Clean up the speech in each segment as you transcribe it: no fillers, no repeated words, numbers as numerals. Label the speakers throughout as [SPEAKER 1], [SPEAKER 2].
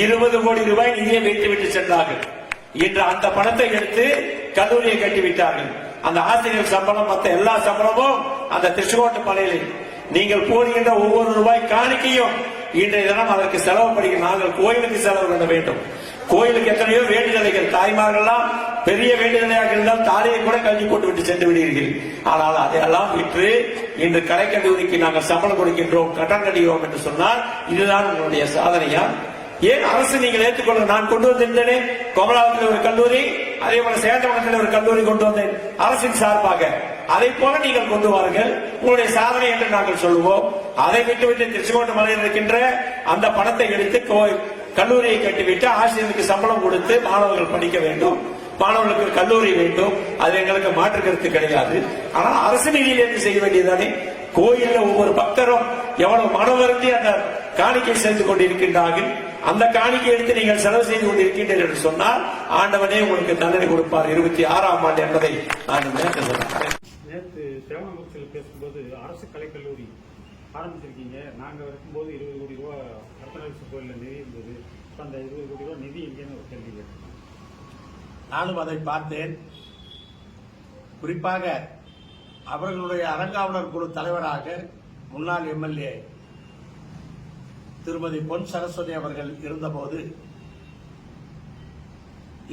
[SPEAKER 1] 20 கோடி ரூபாய் நிதியை வைத்துவிட்டு சென்றார்கள். இன்று அந்த பணத்தை எடுத்து கல்லூரியை கட்டிவிட்டார்கள். அந்த ஆசிரியர் சம்பளம் மற்ற எல்லா சம்பளமும் அந்த திருச்செங்கோட்டு மலையில் நீங்கள் போடுகின்ற ஒவ்வொரு ரூபாய் காணிக்கையும் இன்றைய தினம் அதற்கு செலவுப்படுகிற நாங்கள் கோயிலுக்கு செலவு பண்ண வேண்டும். கோயிலுக்கு எத்தனையோ வேண்டுதலைகள் தாய்மார்கள்லாம் பெரிய வேண்டுதலையாக இருந்தால் தாலியை கூட கல்வி போட்டு விட்டு சென்று விடுவீர்கள். ஆனால் அதையெல்லாம் விற்று இன்று கலைக்கல்லூரிக்கு நாங்கள் சம்பளம் கொடுக்கின்றோம், கட்டணம் கட்டுகிறோம் என்று சொன்னால் இதுதான் உங்களுடைய சாதனையா? ஏன் அரசு நீங்கள் ஏற்றுக்கொள்ள? நான் கொண்டு வந்திருந்தேனே கோமலாபுரத்தில் ஒரு கல்லூரி, அதே போல சேந்தமங்கலத்தில் ஒரு கல்லூரி கொண்டு வந்தேன் அரசின் சார்பாக. அதை போல நீங்கள் கொண்டு வாருங்கள், உங்களுடைய சாதனை என்று நாங்கள் சொல்லுவோம். அதை விட்டுவிட்டு திருச்செங்கோட்டு மலையில் இருக்கின்ற அந்த பணத்தை எடுத்து கல்லூரியை கட்டிவிட்டு ஆசிரியருக்கு சம்பளம் கொடுத்து மாணவர்கள் படிக்க வேண்டும், மாணவர்களுக்கு கல்லூரி வேண்டும். அது எங்களுக்கு மாற்று கருத்து கிடையாது. ஆனால் அரசு நிதியில் இருந்து செய்ய வேண்டியதானே? கோயில்ல ஒவ்வொரு பக்தரும் எவ்வளவு மனவருந்தி அந்த காணிக்கை சேர்ந்து கொண்டிருக்கின்றார்கள். அந்த காணிக்கை எடுத்து நீங்கள் செலவு செய்து கொண்டிருக்கின்றீர்கள் என்று சொன்னால் ஆண்டவனே உங்களுக்கு தண்டனை கொடுப்பார் 26ஆம் ஆண்டு என்பதை நான்
[SPEAKER 2] நேற்று சேவனபுரத்தில் பேசும்போது அரசு கலைக்கல்லூரி ஆரம்பிச்சிருக்கீங்க. நாங்கள் இருக்கும்போது 20 கோடி ரூபா அர்த்தநாரீஸ்வரர் கோயிலில் நிதி இருந்தது. அந்த 20 கோடி ரூபா நிதி எங்கேன்னு ஒரு கேள்வி கேட்டேன்.
[SPEAKER 1] நானும் அதை பார்த்தேன். குறிப்பாக அவர்களுடைய அறங்காவலர் குழு தலைவராக முன்னாள் எம்எல்ஏ திருமதி பொன் சரஸ்வதி அவர்கள் இருந்தபோது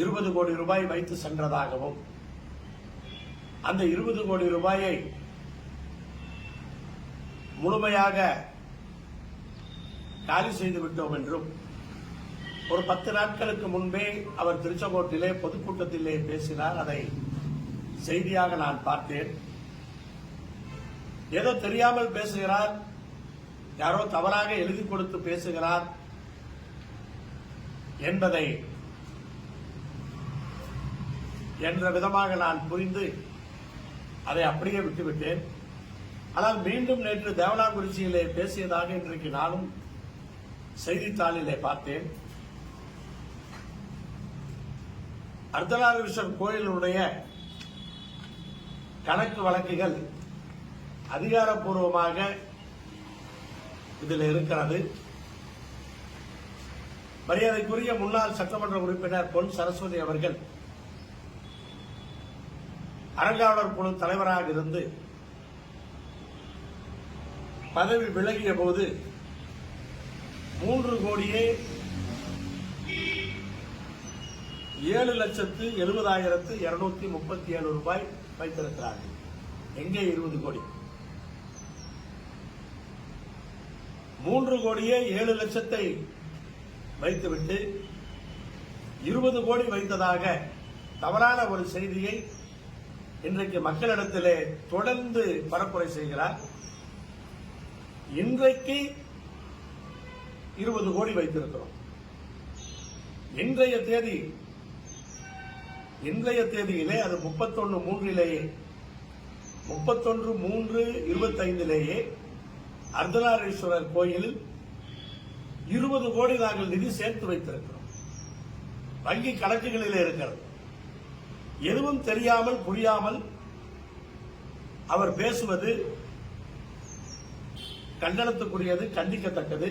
[SPEAKER 1] 20 கோடி ரூபாய் வைத்து சென்றதாகவும் அந்த 20 கோடி ரூபாயை முழுமையாக காலி செய்து விட்டோம் என்றும் ஒரு 10 நாட்களுக்கு முன்பே அவர் திருச்செங்கோட்டிலே பொதுக்கூட்டத்திலே பேசினார். அதை செய்தியாக நான் பார்த்தேன். ஏதோ தெரியாமல் பேசுகிறார், யாரோ தவறாக எழுதி கொடுத்து பேசுகிறார் என்பதை என்ற விதமாக நான் புரிந்து அதை அப்படியே விட்டுவிட்டேன். ஆனால் மீண்டும் நேற்று தேவனாங்குறிச்சியிலே பேசியதாக இன்றைக்கு நானும் செய்தித்தாளிலே பார்த்தேன். அர்த்தநாரீஸ்வரர் கோயிலுடைய கணக்கு வழக்குகள் அதிகாரப்பூர்வமாக இதில் இருக்கிறது. மரியாதைக்குரிய முன்னாள் சட்டமன்ற உறுப்பினர் பொன் சரஸ்வதி அவர்கள் அறங்காவலர் குழு தலைவராக இருந்து பதவி விலகிய போது 3,07,70,237 ரூபாய் வைத்திருக்கிறார்கள். எங்கே 20 கோடி? 3,07,00,000 வைத்துவிட்டு 20 கோடி வைத்ததாக தவறான ஒரு செய்தியை இன்றைக்கு மக்களிடத்திலே தொடர்ந்து பரப்புரை செய்கிறார். இன்றைக்கு 20 கோடி வைத்திருக்கிறோம். இன்றைய தேதியிலே அது 31/3/25 அர்த்தநாரீஸ்வரர் கோயிலில் 20 கோடி நாங்கள் நிதி சேர்த்து வைத்திருக்கிறோம். வங்கி கணக்குகளிலே இருக்கிறது. எதுவும் தெரியாமல் புரியாமல் அவர் பேசுவது கண்டனத்துக்குரியது, கண்டிக்கத்தக்கது.